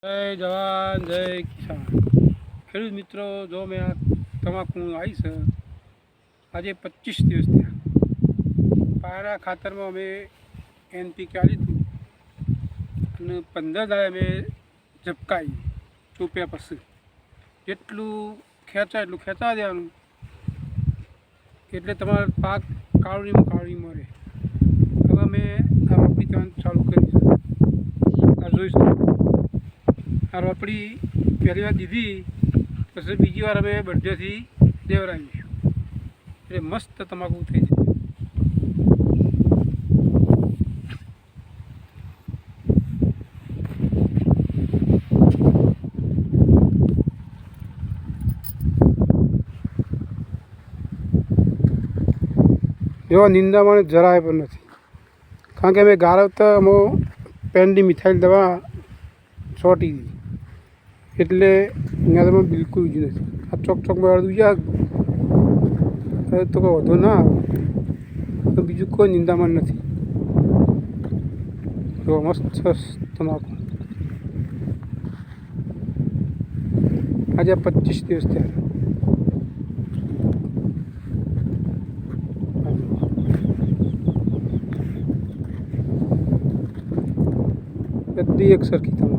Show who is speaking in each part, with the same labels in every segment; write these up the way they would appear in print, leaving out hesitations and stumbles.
Speaker 1: જય જવાન જય કિસાન ખેડૂત મિત્રો, જો મેં આ તમાકુ આવી છે આજે 25 દિવસ થયા. પાયાના ખાતરમાં અમે NPK આપ્યું હતું અને 15 દાડે અમે ઝપકાવી ચોપ્યા પછી જેટલું ખેંચાય એટલું ખેંચવા દેવાનું, એટલે તમારો પાક કાળું મરે. હવે અમે આ રોપડી ત્રણ ચાલુ કરી છે. આ જોઈશું, આ રોપડી પહેલી વાર દીધી પછી બીજી વાર અમે બધેથી દેવરાવીશું એટલે મસ્ત તમાકુ થઈ જાય. એવા નિંદામાં જરાય પણ નથી, કારણ કે અમે ગાળવતા પેન્ડી મિથાઇલ દવા છોટી દીધી એટલે નિંદામાં બિલકુલ જ નથી. આ ચોકમાં અડધું જાય તો કોઈ વધુ ના આવે, તો બીજું કોઈ નિંદામાં નથી. તો મસ્ત તમાકુ આજે 25 દિવસ થયા. બધી એક સરખી તમાકુ.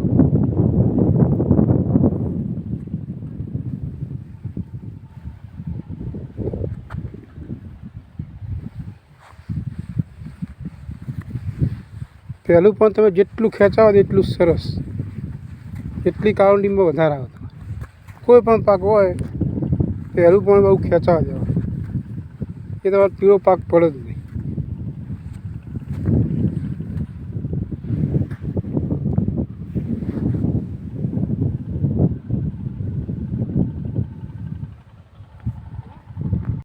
Speaker 1: પહેલું પણ તમે જેટલું ખેંચાવો એટલું સરસ, એટલી કાળુંડીમાં વધારે આવે. કોઈ પણ પાક હોય પહેલું પણ બહુ ખેંચાવા દેવા, એ તમારો પીળો પાક પડે જ નહીં.